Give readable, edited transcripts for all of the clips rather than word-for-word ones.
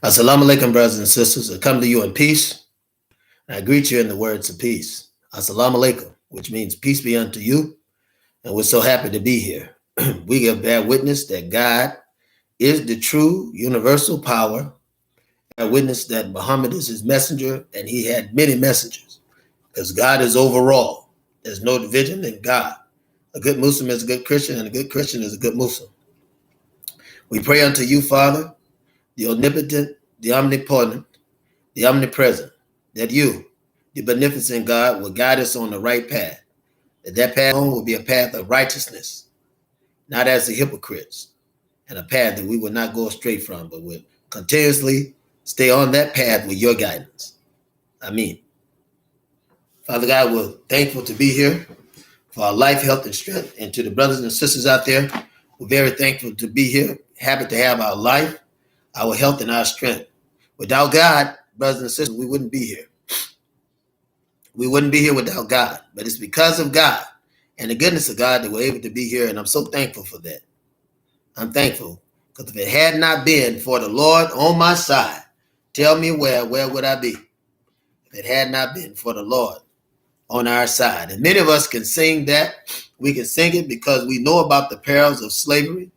Assalamu alaikum, brothers and sisters. I come to you in peace. And I greet you in the words of peace. Assalamu alaikum, which means peace be unto you. And we're so happy to be here. We give bear witness that God is the true universal power. Bear witness that Muhammad is his messenger, and he had many messengers. Because God is overall. There's no division in God. A good Muslim is a good Christian, and a good Christian is a good Muslim. We pray unto you, Father, the omnipotent, the omnipotent, the omnipresent, that you, the beneficent God, will guide us on the right path. That path will be a path of righteousness, not as the hypocrites, and a path that we will not go astray from, but will continuously stay on that path with your guidance. Amen. Father God, we're thankful to be here for our life, health, and strength. And to the brothers and sisters out there, we're very thankful to be here, happy to have our life, our health, and our strength. Without God, brothers and sisters, we wouldn't be here. We wouldn't be here without God. But it's because of God and the goodness of God that we're able to be here, and I'm so thankful for that. I'm thankful, because if it had not been for the Lord on my side, tell me where would I be? If it had not been for the Lord on our side. And many of us can sing that. We can sing it because we know about the perils of slavery.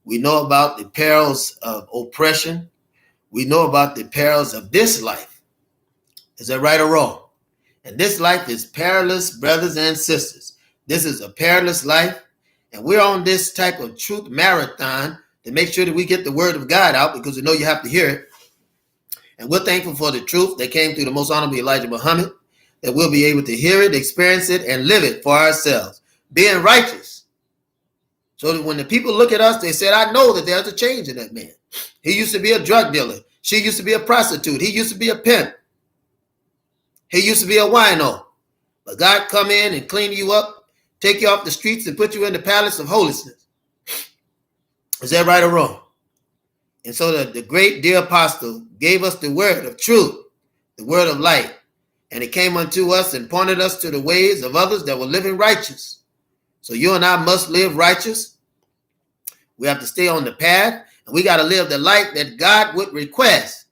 We know about the perils of oppression. We know about the perils of this life. Is that right or wrong? And this life is perilous, brothers and sisters. This is a perilous life. And we're on this type of truth marathon to make sure that we get the word of God out, because we know you have to hear it. And we're thankful for the truth that came through the most honorable Elijah Muhammad, that we'll be able to hear it, experience it, and live it for ourselves, being righteous. So that when the people look at us, they said, I know that there's a change in that man. He used to be a drug dealer. She used to be a prostitute. He used to be a pimp. He used to be a wino. But God come in and clean you up, take you off the streets, and put you in the palace of holiness. Is that right or wrong? And so the great dear apostle gave us the word of truth, the word of light. And it came unto us and pointed us to the ways of others that were living righteous. So you and I must live righteous. We have to stay on the path, and we got to live the life that God would request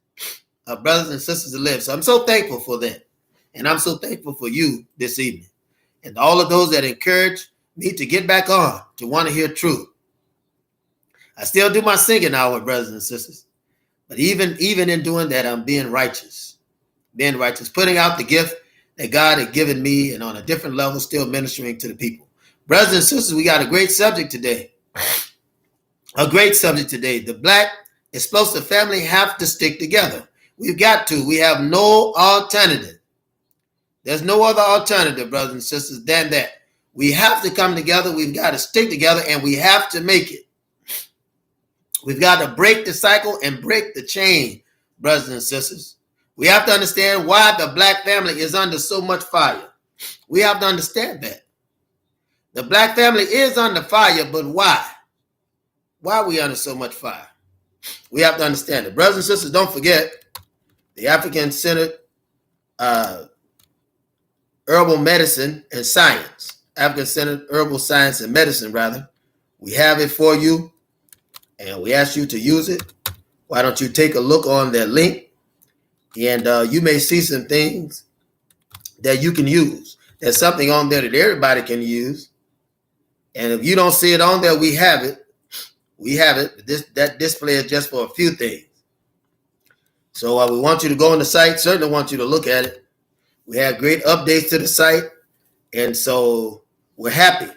our brothers and sisters to live. So I'm so thankful for that. And I'm so thankful for you this evening. And all of those that encourage me to get back on, to want to hear truth. I still do my singing hour, brothers and sisters. But even in doing that, I'm being righteous. Being righteous, putting out the gift that God had given me, and on a different level, still ministering to the people. Brothers and sisters, we got a great subject today. A great subject today. The Black explosive family have to stick together. We've got to. We have no alternative. There's no other alternative, brothers and sisters, than that. We have to come together. We've got to stick together, and we have to make it. We've got to break the cycle and break the chain, brothers and sisters. We have to understand why the Black family is under so much fire. We have to understand that. The Black family is under fire, but why? Why are we under so much fire? We have to understand it. Brothers and sisters, don't forget the African-centered herbal medicine and science. African-centered herbal science and medicine, rather. We have it for you, and we ask you to use it. Why don't you take a look on that link? And you may see some things that you can use. There's something on there that everybody can use. And if you don't see it on there, we have it. We have it. That display is just for a few things. So we want you to go on the site. Certainly want you to look at it. We have great updates to the site. And so we're happy.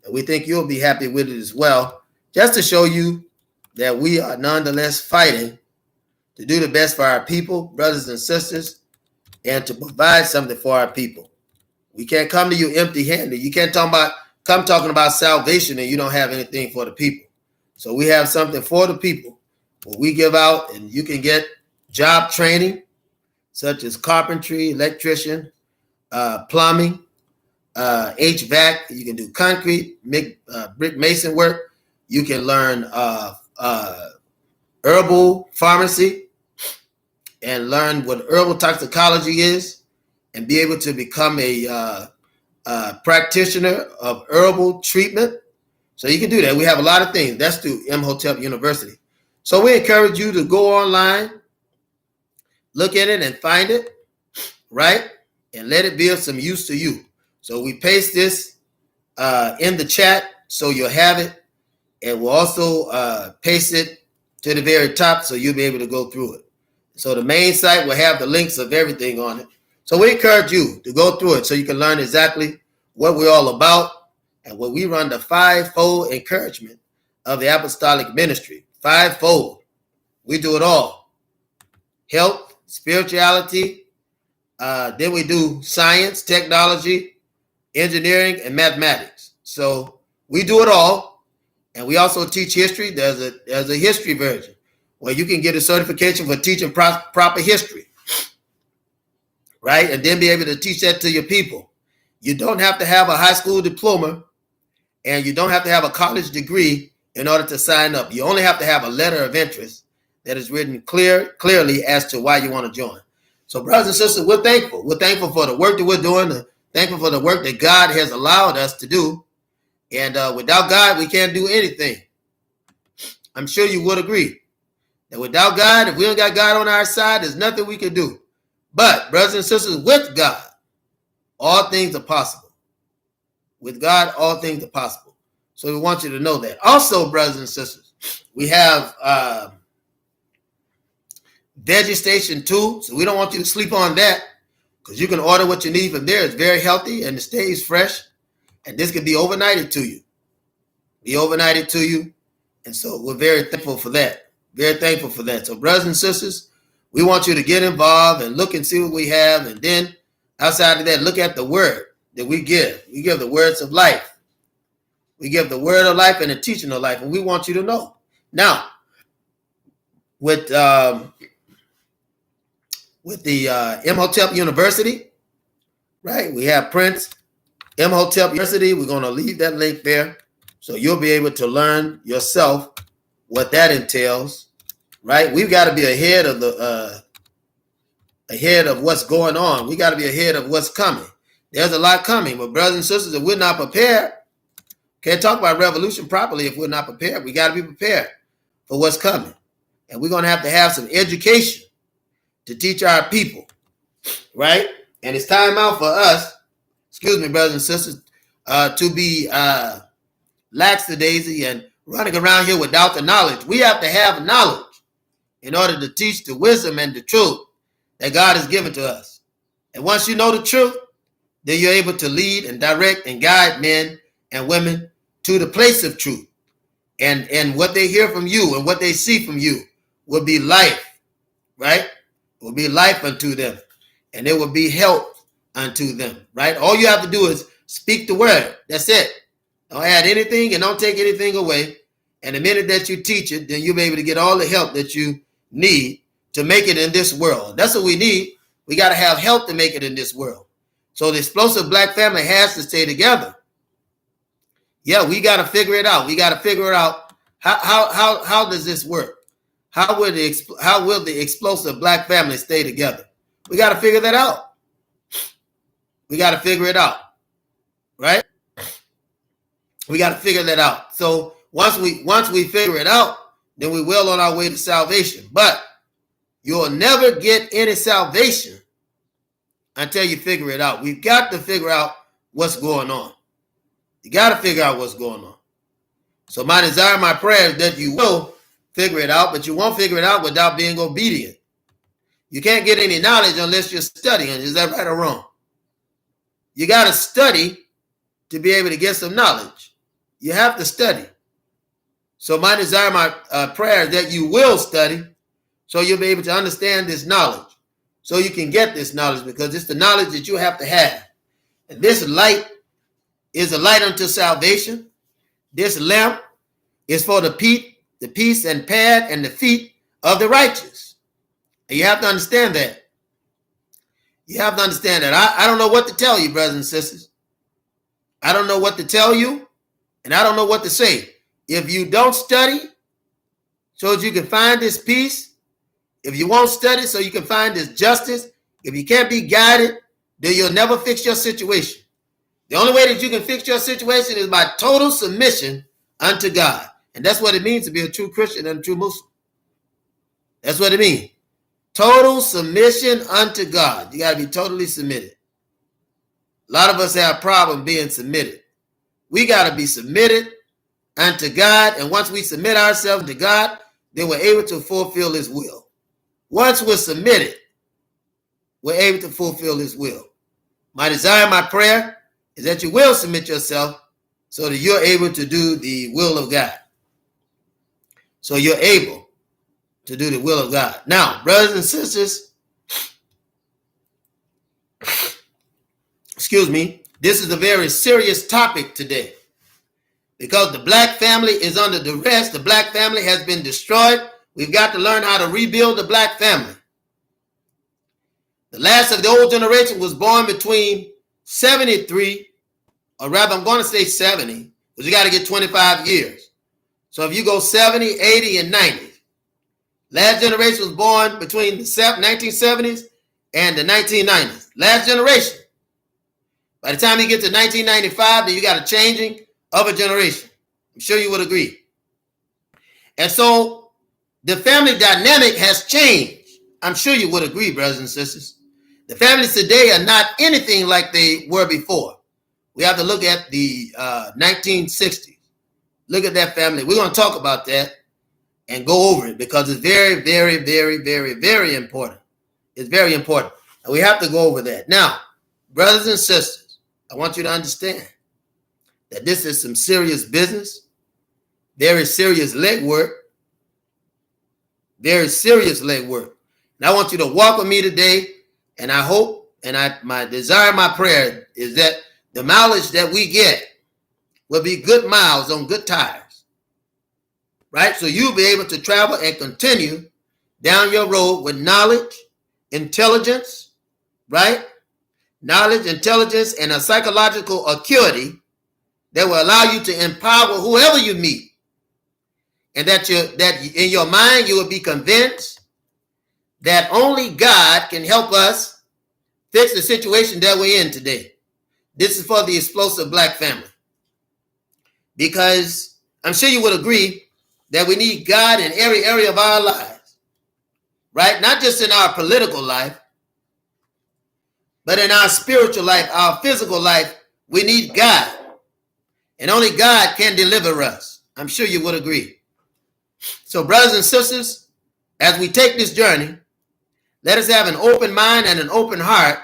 And we think you'll be happy with it as well. Just to show you that we are nonetheless fighting to do the best for our people, brothers and sisters, and to provide something for our people. We can't come to you empty-handed. You can't come talking about salvation and you don't have anything for the people. So we have something for the people. What we give out, and you can get job training, such as carpentry, electrician, plumbing, HVAC. You can do concrete, brick mason work. You can learn herbal pharmacy and learn what herbal toxicology is, and be able to become a practitioner of herbal treatment. So you can do that. We have a lot of things. That's through Imhotep University. So we encourage you to go online look at it and find it, right? And let it be of some use to you. So we paste this in the chat so you'll have it. And we'll also paste it to the very top so you'll be able to go through it. So the main site will have the links of everything on it. So we encourage you to go through it so you can learn exactly what we're all about and what we run the fivefold encouragement of the apostolic ministry. Fivefold. We do it all. Health, spirituality, then we do science, technology, engineering, and mathematics. So we do it all. And we also teach history. There's a history version where you can get a certification for teaching proper history, right? And then be able to teach that to your people. You don't have to have a high school diploma and you don't have to have a college degree in order to sign up. You only have to have a letter of interest that is written clearly as to why you want to join. So brothers and sisters, we're thankful. We're thankful for the work that we're doing, thankful for the work that God has allowed us to do. And without God, we can't do anything. I'm sure you would agree that without God, if we don't got God on our side, there's nothing we can do. But brothers and sisters, with God, all things are possible. With God, all things are possible. So we want you to know that. Also, brothers and sisters, we have Veggie Station 2. So we don't want you to sleep on that because you can order what you need from there. It's very healthy and it stays fresh. And this can be overnighted to you. And so we're very thankful for that. Very thankful for that. So brothers and sisters, we want you to get involved and look and see what we have. And then outside of that, look at the word that we give. We give the words of life. We give the word of life and the teaching of life. And we want you to know. Now, with the Imhotep University, right? We have Prince Imhotep University. We're going to leave that link there so you'll be able to learn yourself what that entails, right? We've got to be ahead of what's going on. We got to be ahead of what's coming. There's a lot coming, but brothers and sisters, if we're not prepared, can't talk about revolution properly if we're not prepared. We got to be prepared for what's coming. And we're going to have some education to teach our people, right? And it's time out for us, excuse me, brothers and sisters, to be lackadaisy and running around here without the knowledge. We have to have knowledge in order to teach the wisdom and the truth that God has given to us. And once you know the truth, then you're able to lead and direct and guide men and women to the place of truth. And what they hear from you and what they see from you will be life, right? It will be life unto them. And it will be health unto them, right? All you have to do is speak the word. That's it. Don't add anything and don't take anything away. And the minute that you teach it, then you'll be able to get all the help that you need to make it in this world. That's what we need. We got to have help to make it in this world. So the explosive black family has to stay together. Yeah, we got to figure it out. We got to figure out how does this work? How will the explosive black family stay together? We got to figure that out. We got to figure it out, right? We got to figure that out. So once we figure it out, then we will on our way to salvation. But you'll never get any salvation until you figure it out. We've got to figure out what's going on. You got to figure out what's going on. So my desire, my prayer is that you will figure it out, but you won't figure it out without being obedient. You can't get any knowledge unless you're studying. Is that right or wrong? You got to study to be able to get some knowledge. You have to study. So my desire, my prayer is that you will study so you'll be able to understand this knowledge. So you can get this knowledge because it's the knowledge that you have to have. And this light is a light unto salvation. This lamp is for the peace and path and the feet of the righteous. And you have to understand that. You have to understand that. I don't know what to tell you, brothers and sisters. I don't know what to tell you, and I don't know what to say. If you don't study so that you can find this peace, if you won't study so you can find this justice, if you can't be guided, then you'll never fix your situation. The only way that you can fix your situation is by total submission unto God. And that's what it means to be a true Christian and a true Muslim. That's what it means. Total submission unto God. You got to be totally submitted. A lot of us have a problem being submitted. We got to be submitted unto God. And once we submit ourselves to God, then we're able to fulfill his will. Once we're submitted, we're able to fulfill his will. My desire, my prayer is that you will submit yourself so that you're able to do the will of God. So you're able to do the will of God. Now, brothers and sisters, excuse me, this is a very serious topic today because the black family is under duress. The black family has been destroyed. We've got to learn how to rebuild the black family. The last of the old generation was born between 73, or rather I'm going to say 70, because you got to get 25 years. So if you go 70, 80, and 90, last generation was born between the 1970s and the 1990s. Last generation. By the time you get to 1995, then you got a changing of a generation. I'm sure you would agree. And so the family dynamic has changed. I'm sure you would agree, brothers and sisters. The families today are not anything like they were before. We have to look at the 1960s. Look at that family. We're going to talk about that and go over it because it's very, very, very, very, very important. It's very important. And we have to go over that. Now, brothers and sisters, I want you to understand that this is some serious business, very serious legwork, very serious legwork. And I want you to walk with me today, and I hope, and my desire, my prayer is that the mileage that we get will be good miles on good tires, right? So you'll be able to travel and continue down your road with knowledge, intelligence, right? Knowledge, intelligence, and a psychological acuity that will allow you to empower whoever you meet. And that in your mind, you will be convinced that only God can help us fix the situation that we're in today. This is for the explosive black family. Because I'm sure you would agree that we need God in every area of our lives, right? Not just in our political life, but in our spiritual life, our physical life, we need God. And only God can deliver us. I'm sure you would agree. So brothers and sisters, as we take this journey, let us have an open mind and an open heart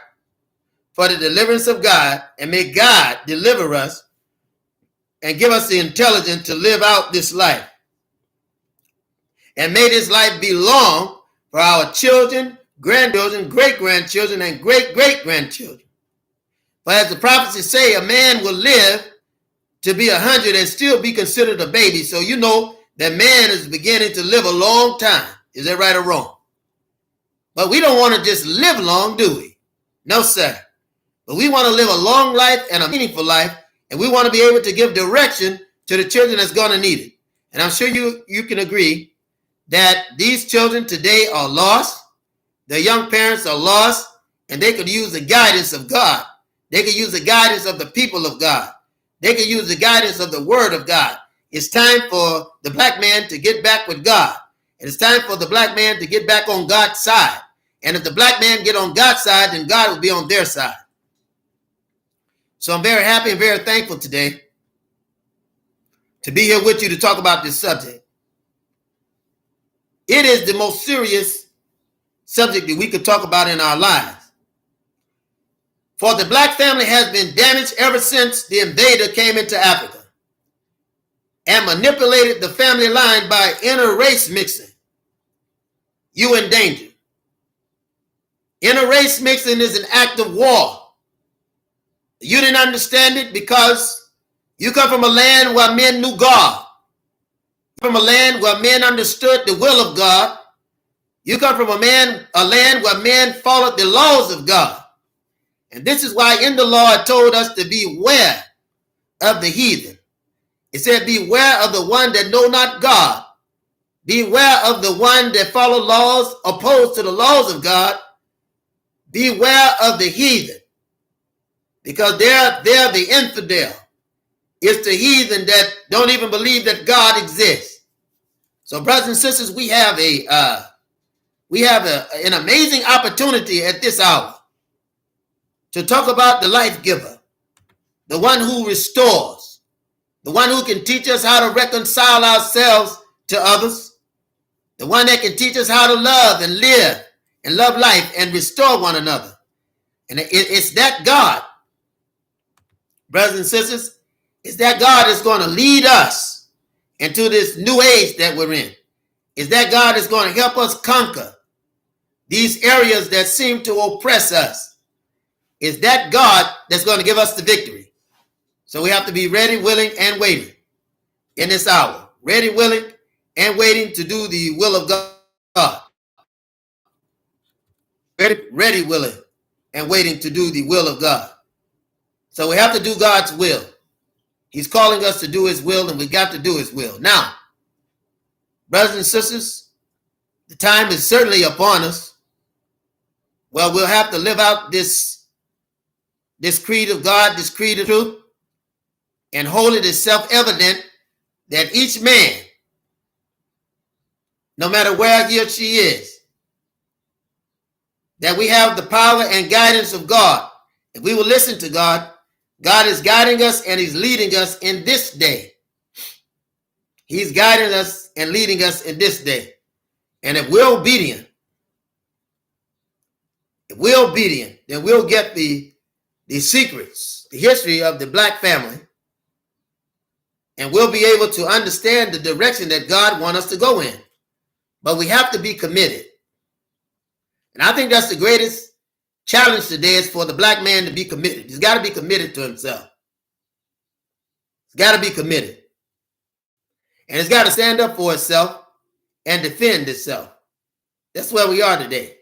for the deliverance of God, and may God deliver us and give us the intelligence to live out this life. And may this life be long for our children, grandchildren, great-grandchildren, and great-great-grandchildren. For as the prophecies say, a man will live to be 100 and still be considered a baby. So you know that man is beginning to live a long time. Is that right or wrong? But we don't want to just live long, do we? No, sir. But we want to live a long life and a meaningful life, and we want to be able to give direction to the children that's going to need it. And I'm sure you can agree that these children today are lost. Their young parents are lost, and they could use the guidance of God. They could use the guidance of the people of God. They could use the guidance of the word of God. It's time for the black man to get back with God. And it's time for the black man to get back on God's side. And if the black man get on God's side, then God will be on their side. So I'm very happy and very thankful today to be here with you to talk about this subject. It is the most serious subject that we could talk about in our lives. For the black family has been damaged ever since the invader came into Africa and manipulated the family line by interrace mixing. You in danger. Interrace mixing is an act of war. You didn't understand it because you come from a land where men knew God. From a land where men understood the will of God. You come from a land where men followed the laws of God. And this is why in the law it told us to beware of the heathen. It said, beware of the one that know not God. Beware of the one that follow laws opposed to the laws of God. Beware of the heathen. Because they're the infidel. It's the heathen that don't even believe that God exists. So brothers and sisters, we have a We have an amazing opportunity at this hour to talk about the life giver, the one who restores, the one who can teach us how to reconcile ourselves to others, the one that can teach us how to love and live and love life and restore one another. And it's that God, brothers and sisters, it's that God is going to lead us into this new age that we're in. It's that God is going to help us conquer these areas that seem to oppress us. It's that God that's going to give us the victory. So we have to be ready, willing, and waiting in this hour. Ready, willing, and waiting to do the will of God. Ready, willing, and waiting to do the will of God. So we have to do God's will. He's calling us to do his will, and we got to do his will. Now, brothers and sisters, the time is certainly upon us. Well, we'll have to live out this creed of God, this creed of truth, and hold it as self-evident that each man, no matter where he or she is, that we have the power and guidance of God. If we will listen to God, God is guiding us and he's leading us in this day. He's guiding us and leading us in this day. And if we're obedient, then we'll get the secrets, the history of the black family, and we'll be able to understand the direction that God wants us to go in. But we have to be committed. And I think that's the greatest challenge today, is for the black man to be committed. He's got to be committed to himself. He's got to be committed. And he's got to stand up for itself and defend itself. That's where we are today.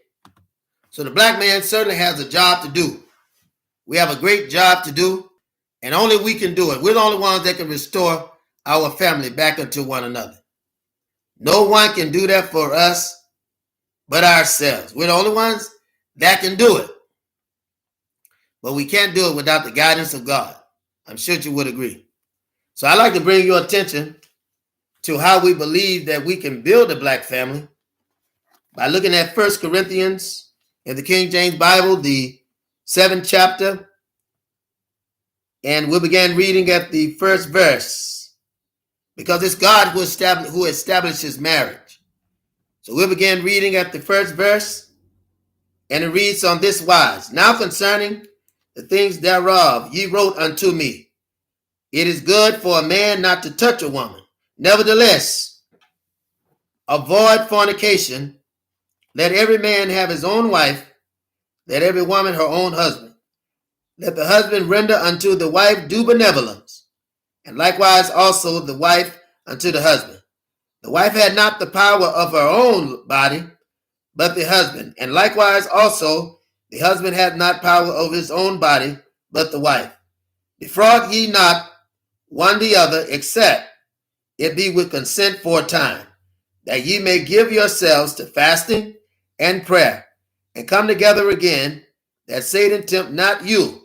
So the black man certainly has a job to do. We have a great job to do, and only we can do it. We're the only ones that can restore our family back into one another. No one can do that for us but ourselves. We're the only ones that can do it. But we can't do it without the guidance of God. I'm sure you would agree. So I'd like to bring your attention to how we believe that we can build a black family by looking at 1 Corinthians in the King James Bible, the 7th chapter. And we'll begin reading at the first verse, because it's God who establishes marriage. So we'll begin reading at the first verse, and it reads on this wise: Now concerning the things thereof ye wrote unto me, it is good for a man not to touch a woman. Nevertheless, avoid fornication. Let every man have his own wife, let every woman her own husband. Let the husband render unto the wife due benevolence, and likewise also the wife unto the husband. The wife had not the power of her own body, but the husband. And likewise also the husband had not power over his own body, but the wife. Defraud ye not one the other, except it be with consent for a time, that ye may give yourselves to fasting and prayer, and come together again, that Satan tempt not you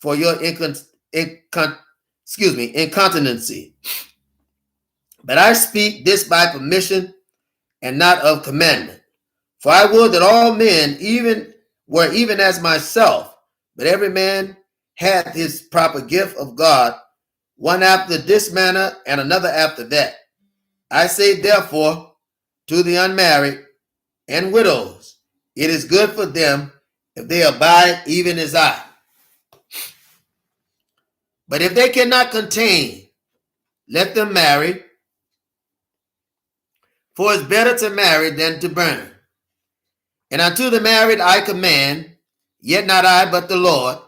for your incontinency. But I speak this by permission and not of commandment. For I would that all men were even as myself, but every man hath his proper gift of God, one after this manner and another after that. I say therefore to the unmarried and widows, it is good for them if they abide even as I. But if they cannot contain, let them marry, for it's better to marry than to burn. And unto the married I command, yet not I, but the Lord,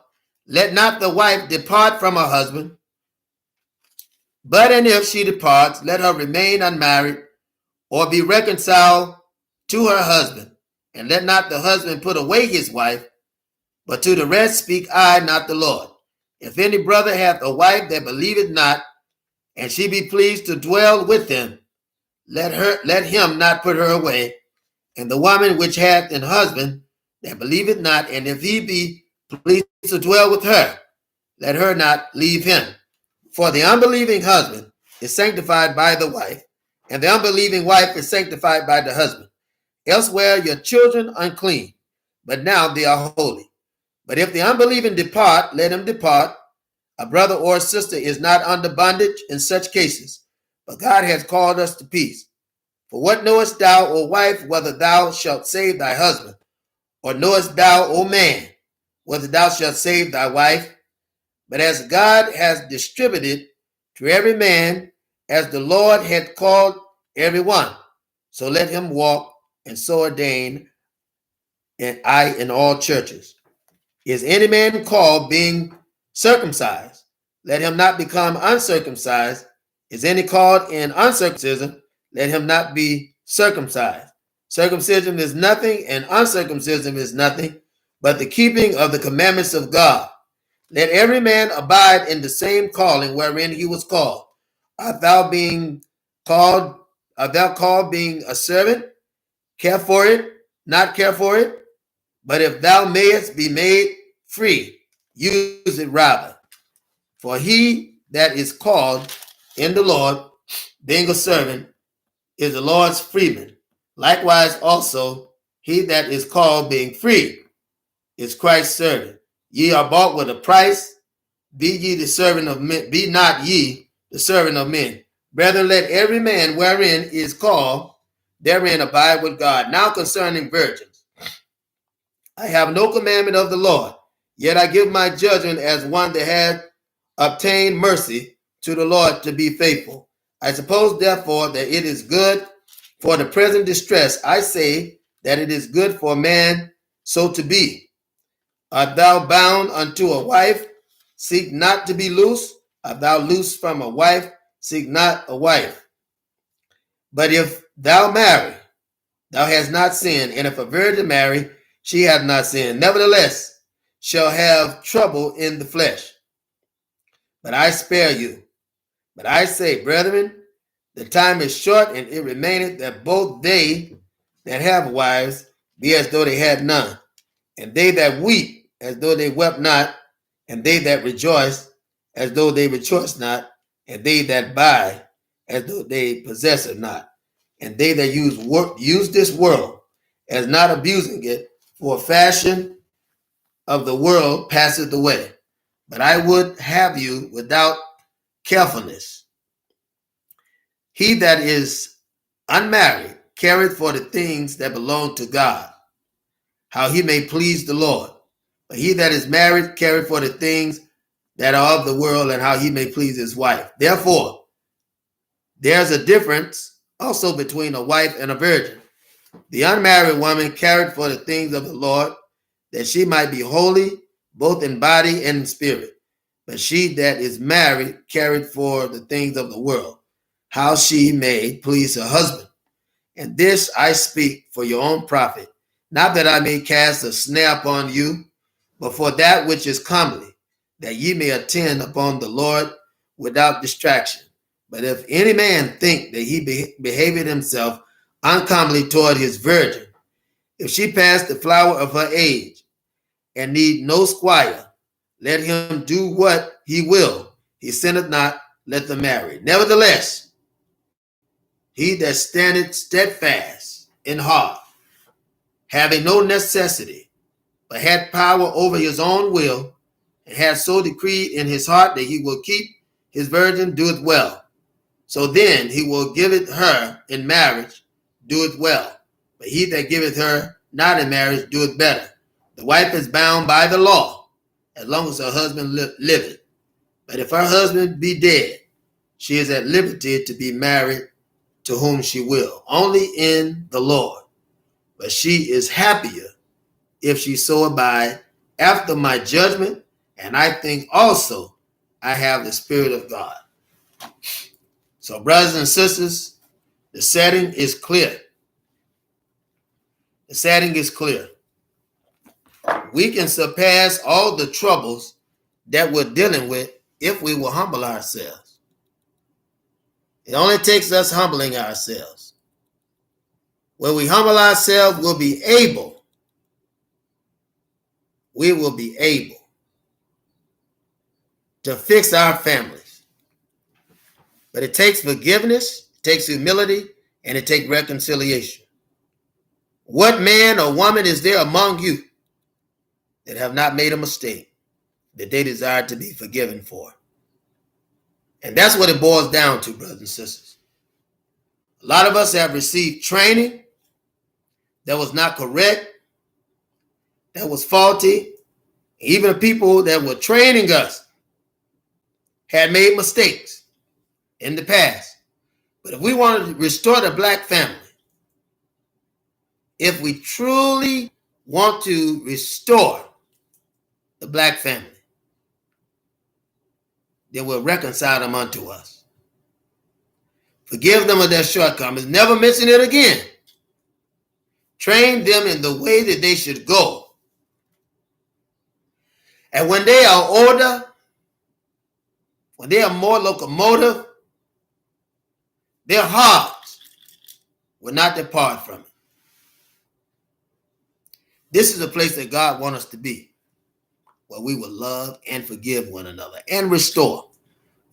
let not the wife depart from her husband, but and if she departs, let her remain unmarried, or be reconciled to her husband. And let not the husband put away his wife, but to the rest speak I, not the Lord. If any brother hath a wife that believeth not, and she be pleased to dwell with him, let him not put her away. And the woman which hath an husband that believeth not, and if he be pleased to dwell with her, let her not leave him. For the unbelieving husband is sanctified by the wife, and the unbelieving wife is sanctified by the husband. Elsewhere your children unclean, but now they are holy. But if the unbelieving depart, let him depart. A brother or a sister is not under bondage in such cases, but God has called us to peace. For what knowest thou, O wife, whether thou shalt save thy husband? Or knowest thou, O man, whether thou shalt save thy wife? But as God has distributed to every man, as the Lord hath called every one, so let him walk, and so ordain I in all churches. Is any man called being circumcised? Let him not become uncircumcised. Is any called in uncircumcision? Let him not be circumcised. Circumcision is nothing, and uncircumcision is nothing, but the keeping of the commandments of God. Let every man abide in the same calling wherein he was called. Art thou called being a servant? Care for it, not care for it? But if thou mayest be made free, use it rather. For he that is called in the Lord, being a servant, is the Lord's freeman. Likewise also, he that is called being free is Christ's servant. Ye are bought with a price. Be ye the servant of men. Be not ye the servant of men. Brethren, let every man wherein is called, therein abide with God. Now concerning virgins, I have no commandment of the Lord, yet I give my judgment as one that hath obtained mercy to the Lord to be faithful. I suppose therefore that it is good for the present distress. I say that it is good for a man so to be. Art thou bound unto a wife? Seek not to be loose. Art thou loose from a wife? Seek not a wife. But if thou marry, thou hast not sinned, and if a virgin marry, she hath not sinned. Nevertheless, shall have trouble in the flesh. But I spare you. But I say, brethren, the time is short, and it remaineth that both they that have wives be as though they had none, and they that weep as though they wept not, and they that rejoice as though they rejoice not, and they that buy as though they possess it not, and they that use this world as not abusing it, for fashion of the world passeth away. But I would have you without carefulness. He that is unmarried careth for the things that belong to God, how he may please the Lord. But he that is married careth for the things that are of the world, and how he may please his wife. Therefore, there's a difference also between a wife and a virgin. The unmarried woman careth for the things of the Lord, that she might be holy, both in body and in spirit. But she that is married careth for the things of the world, how she may please her husband. And this I speak for your own profit, not that I may cast a snare upon you, but for that which is comely, that ye may attend upon the Lord without distraction. But if any man think that he behaveth himself uncomely toward his virgin, if she pass the flower of her age, and need no squire, let him do what he will. He sinneth not, let them marry. Nevertheless, he that standeth steadfast in heart, having no necessity, but had power over his own will, and hath so decreed in his heart that he will keep his virgin, doeth well. So then he will give it her in marriage, doeth well. But he that giveth her not in marriage, doeth better. The wife is bound by the law, as long as her husband liveth. But if her husband be dead, she is at liberty to be married to whom she will, only in the Lord. But she is happier if she so abide after my judgment, and I think also I have the Spirit of God. So, brothers and sisters, the setting is clear. The setting is clear. We can surpass all the troubles that we're dealing with if we will humble ourselves. It only takes us humbling ourselves. When we humble ourselves, we will be able to fix our families. But it takes forgiveness, it takes humility, and it takes reconciliation. What man or woman is there among you that have not made a mistake that they desire to be forgiven for? And that's what it boils down to, brothers and sisters. A lot of us have received training that was not correct, that was faulty. Even the people that were training us had made mistakes in the past. But if we want to restore the black family, if we truly want to restore the black family, then we'll reconcile them unto us. Forgive them of their shortcomings. Never mention it again. Train them in the way that they should go. And when they are older, when they are more locomotive, their hearts will not depart from it. This is a place that God wants us to be, where we will love and forgive one another and restore.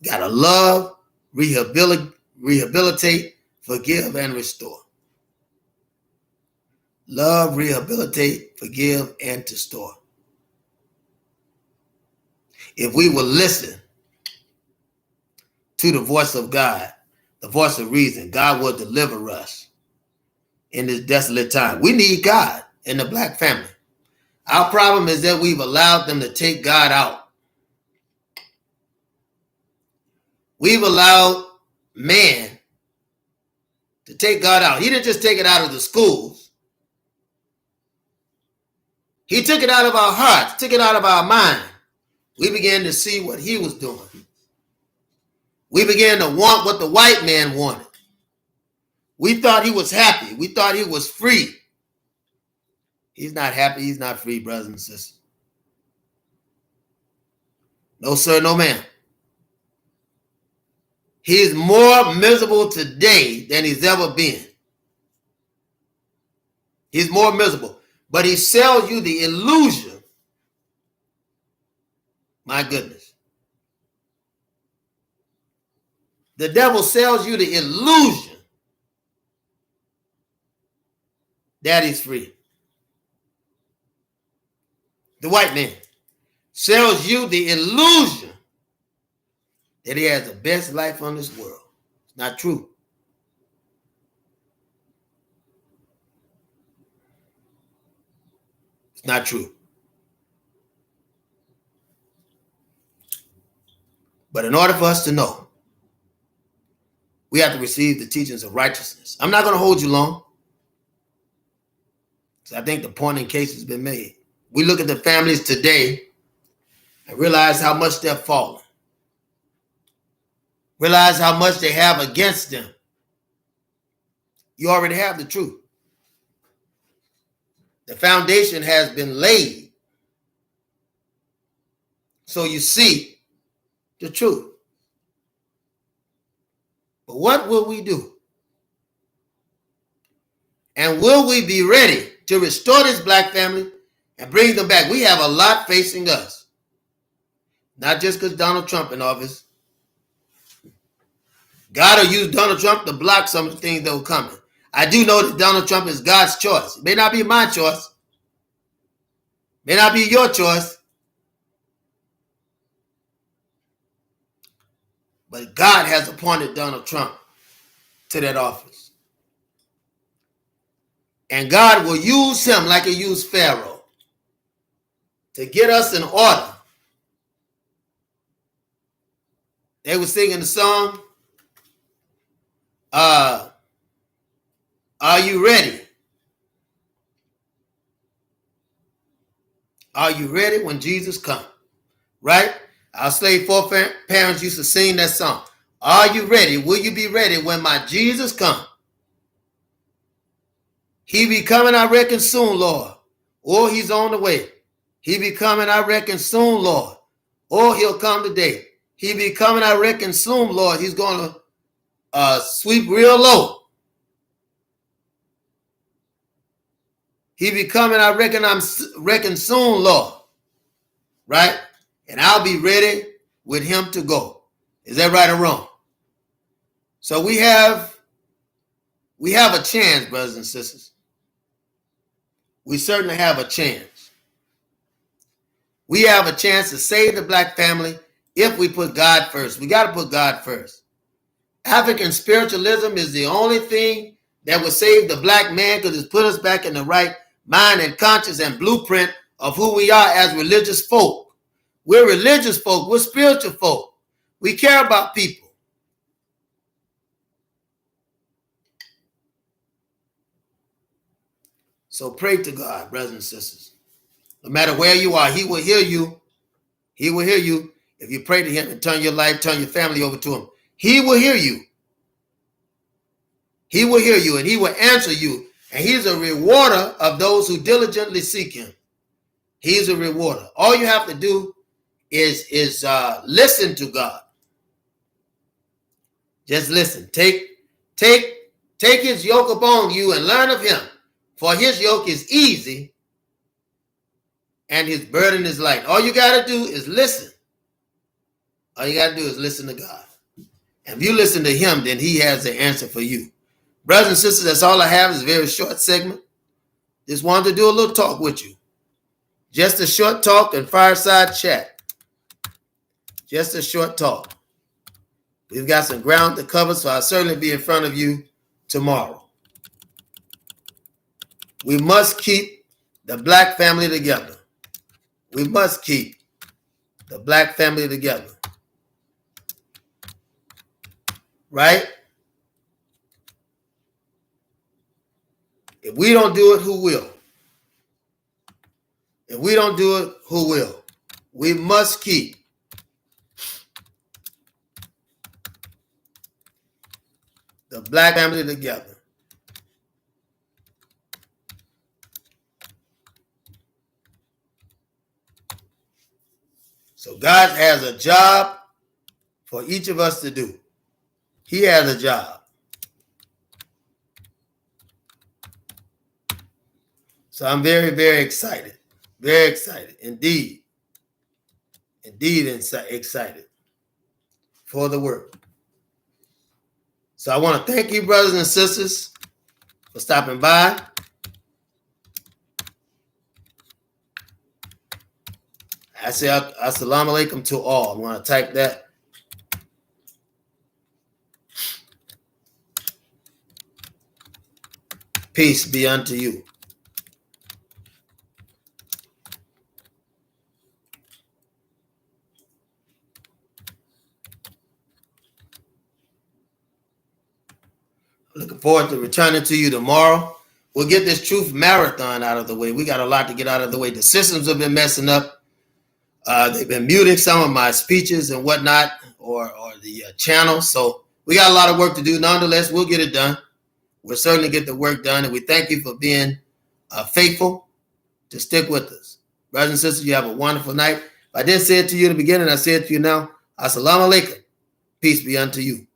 Got to love, rehabilitate, forgive, and restore. Love, rehabilitate, forgive, and to restore. If we will listen to the voice of God, the voice of reason, God will deliver us in this desolate time. We need God in the black family. Our problem is that we've allowed them to take God out. We've allowed man to take God out. He didn't just take it out of the schools. He took it out of our hearts, took it out of our mind. We began to see what he was doing. We began to want what the white man wanted. We thought he was happy. We thought he was free. He's not happy. He's not free, brothers and sisters. No, sir, no, ma'am. He is more miserable today than he's ever been. He's more miserable. But he sells you the illusion. My goodness. The devil sells you the illusion that he's free. The white man sells you the illusion that he has the best life on this world. It's not true. It's not true. But in order for us to know, we have to receive the teachings of righteousness. I'm not going to hold you long, because I think the point in case has been made. We look at the families today and realize how much they're fallen. Realize how much they have against them. You already have the truth. The foundation has been laid. So you see the truth. But what will we do? And will we be ready to restore this black family and bring them back? We have a lot facing us. Not just because Donald Trump in office. God will use Donald Trump to block some of the things that will come. I do know that Donald Trump is God's choice. It may not be my choice. It may not be your choice. But God has appointed Donald Trump to that office. And God will use him like he used Pharaoh to get us in order. They were singing the song, Are You Ready? Are you ready when Jesus comes? Right? Our slave foreparents used to sing that song. Are you ready? Will you be ready when my Jesus comes? He be coming, I reckon, soon, Lord. Or he's on the way. He be coming, I reckon, soon, Lord. Or he'll come today. He be coming, I reckon, soon, Lord. He's going to sweep real low. He be coming, I reckon soon, Lord. Right? And I'll be ready with him to go. Is that right or wrong? So we have a chance, brothers and sisters. we certainly have a chance. We have a chance to save the black family if we put God first. We got to put God first. African spiritualism is the only thing that will save the black man, because it's put us back in the right mind and conscience and blueprint of who we are as religious folk. We're religious folk. We're spiritual folk. We care about people. So pray to God, brothers and sisters. No matter where you are, he will hear you. He will hear you if you pray to him and turn your life, turn your family over to him. He will hear you. He will hear you and he will answer you. And he's a rewarder of those who diligently seek him. He's a rewarder. All you have to do is listen to God. Just listen. Take his yoke upon you and learn of him. For his yoke is easy and his burden is light. All you got to do is listen. All you got to do is listen to God. And if you listen to him, then he has the answer for you. Brothers and sisters, that's all I have. Is a very short segment. Just wanted to do a little talk with you. Just a short talk and fireside chat. Just a short talk. We've got some ground to cover, so I'll certainly be in front of you tomorrow. We must keep the black family together. We must keep the black family together. Right? If we don't do it, who will? If we don't do it, who will? We must keep the black family together. So God has a job for each of us to do. He has a job. So I'm very, very excited. Very excited. Indeed. Indeed excited for the work. So I want to thank you, brothers and sisters, for stopping by. I say assalamu alaikum to all. I'm going to type that. Peace be unto you. Looking forward to returning to you tomorrow. We'll get this truth marathon out of the way. We got a lot to get out of the way. The systems have been messing up. They've been muting some of my speeches and whatnot, or the channel. So we got a lot of work to do. Nonetheless, we'll get it done. We'll certainly get the work done. And we thank you for being faithful to stick with us. Brothers and sisters, you have a wonderful night. If I didn't say it to you in the beginning, I say it to you now. Assalamu alaikum. Peace be unto you.